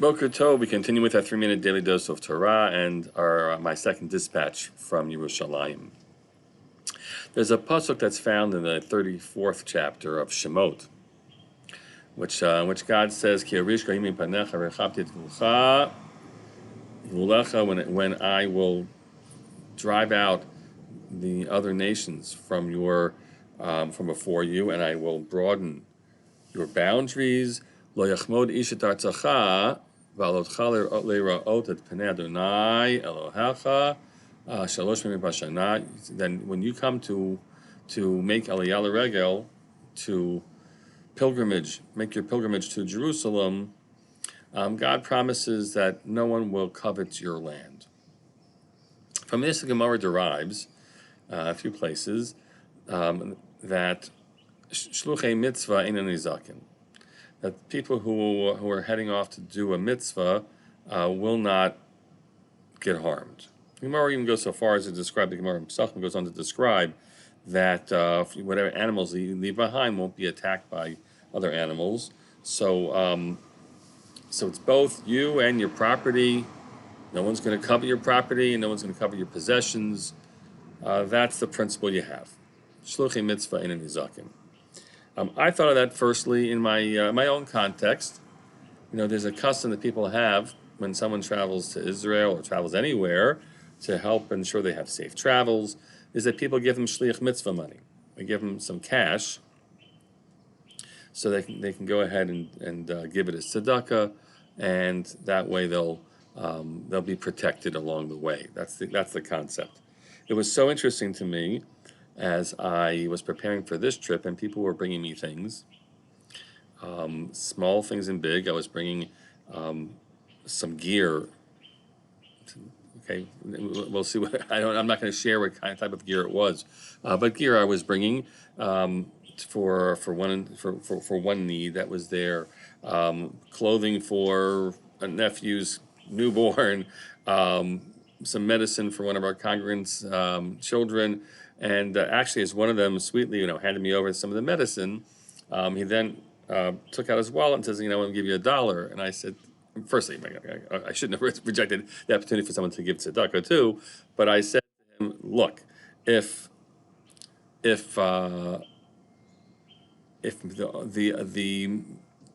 Boker Tov, we continue with our 3-minute daily dose of Torah and my second dispatch from Yerushalayim. There's a pasuk that's found in the 34th chapter of Shemot, which God says, "Ki arishka yimim panecha rechabti et gvulecha," when I will drive out the other nations from before you, and I will broaden your boundaries. Lo yachmod ish et artzacha v'alotcha le'ra'ot et pnei Adonai Elohecha shalosh pamim b'shana. Then when you come to make Aliyah l'regel, to make your pilgrimage to Jerusalem, God promises that no one will covet your land. From this, the Gemara derives a few places that shluchei mitzvah ein nizakin, that people who are heading off to do a mitzvah will not get harmed. The Gemara even goes so far as to describe, the Gemara Pesachim goes on to describe that whatever animals you leave behind won't be attacked by other animals. So it's both you and your property. No one's going to cover your property, and no one's going to cover your possessions. That's the principle you have. Shluchei mitzvah ein nizakin. I thought of that firstly in my own context. There's a custom that people have when someone travels to Israel or travels anywhere to help ensure they have safe travels, is that people give them shliach mitzvah money. They give them some cash so they can go ahead and give it as tzedakah, and that way they'll be protected along the way. That's the concept. It was so interesting to me as I was preparing for this trip, and people were bringing me things, small things and big. I was bringing some gear. Okay, we'll see what I'm not going to share what kind of type of gear it was, but gear I was bringing for one need that was there, clothing for a nephew's newborn, some medicine for one of our congregants' children. And actually, as one of them sweetly, handed me over some of the medicine, he then took out his wallet and says, "I want to give you $1." And I said, firstly, I shouldn't have rejected the opportunity for someone to give tzedakah too, but I said to him, "Look, if the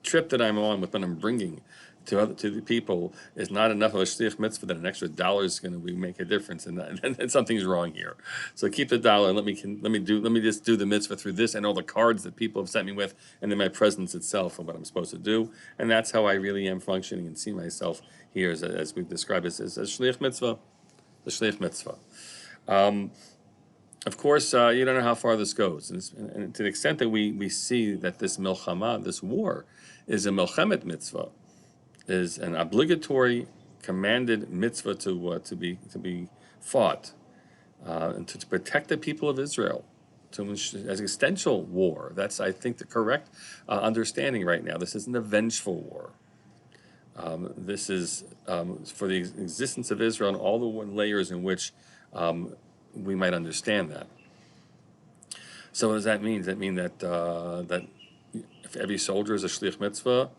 trip that I'm on with what I'm bringing to the people is not enough of a shliach mitzvah, that an extra $1 is going to make a difference, and something's wrong here. So keep the $1 and let me just do the mitzvah through this and all the cards that people have sent me with, and then my presence itself of what I'm supposed to do." And that's how I really am functioning and see myself here, as we've described, as shliach mitzvah, the shliach mitzvah. Of course, you don't know how far this goes, and to the extent that we see that this milchama, this war, is a milchemet mitzvah, is an obligatory, commanded mitzvah to be fought, and to protect the people of Israel, as existential war. That's, I think, the correct understanding right now. This isn't a vengeful war. This is for the existence of Israel and all the layers in which we might understand that. So what does that mean? Does that mean that if every soldier is a shliach mitzvah,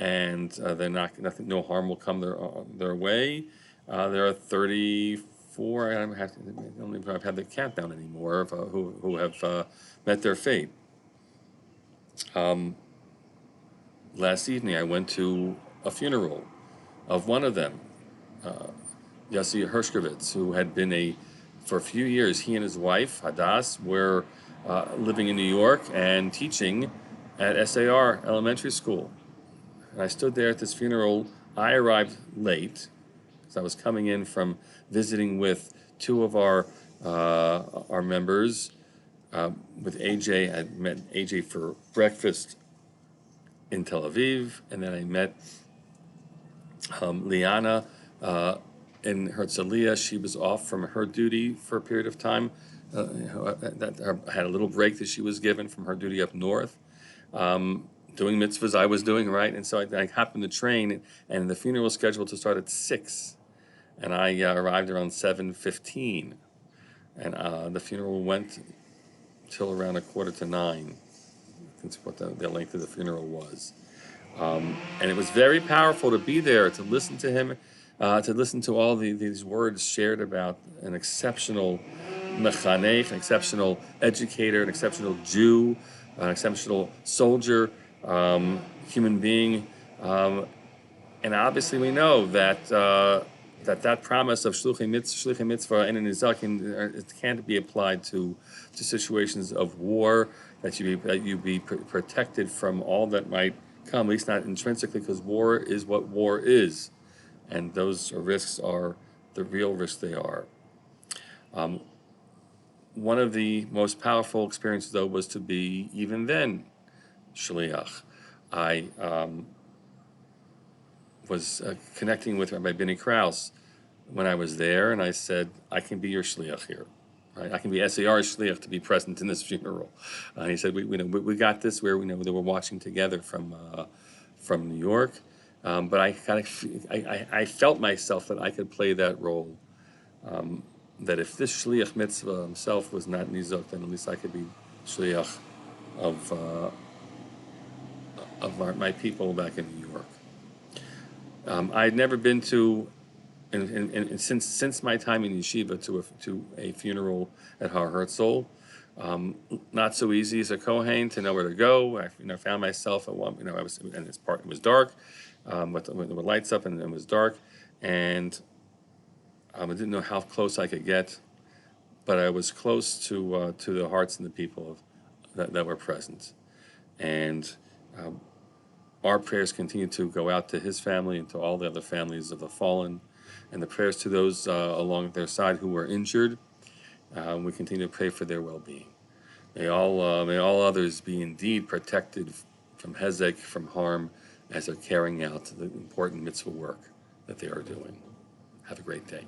and no harm will come their way? There are 34. I don't even have had the countdown anymore of who have met their fate. Last evening, I went to a funeral of one of them, Yossi Hershkovitz, who had been for a few years, he and his wife Hadass were living in New York and teaching at SAR Elementary School. And I stood there at this funeral. I arrived late because I was coming in from visiting with two of our members. With AJ, I met AJ for breakfast in Tel Aviv, and then I met Liana in Herzliya. She was off from her duty for a period of time. Had a little break that she was given from her duty up north. Doing mitzvahs I was doing, right? And so I hopped in the train, and the funeral was scheduled to start at 6, and I arrived around 7:15, and the funeral went till around 8:45. That's what the length of the funeral was. And it was very powerful to be there, to listen to him, to listen to all these words shared about an exceptional mechanech, an exceptional educator, an exceptional Jew, an exceptional soldier, human being. And obviously we know that that promise of shluchei mitzvah and in nizakin, it can't be applied to situations of war, that you be protected from all that might come, at least not intrinsically, because war is what war is, and those risks are the real risks they are. One of the most powerful experiences, though, was to be, even then, shliach. I was connecting with Rabbi Benny Krause when I was there, and I said, I can be your shliach here. Right? I can be SAR's shliach to be present in this funeral. And he said, we got this, where they were watching together from New York. But I felt myself that I could play that role. That if this shliach mitzvah himself was not nizok, then at least I could be shliach of my people back in New York. I had never been to, and since my time in yeshiva, to a funeral at Har Herzl. Not so easy as a Kohen to know where to go. I found myself at one. It was dark, with the lights up, and it was dark, and I didn't know how close I could get, but I was close to the hearts and the people that were present, and our prayers continue to go out to his family and to all the other families of the fallen, and the prayers to those along their side who were injured. We continue to pray for their well-being. May all others be indeed protected from hezek, from harm, as they're carrying out the important mitzvah work that they are doing. Have a great day.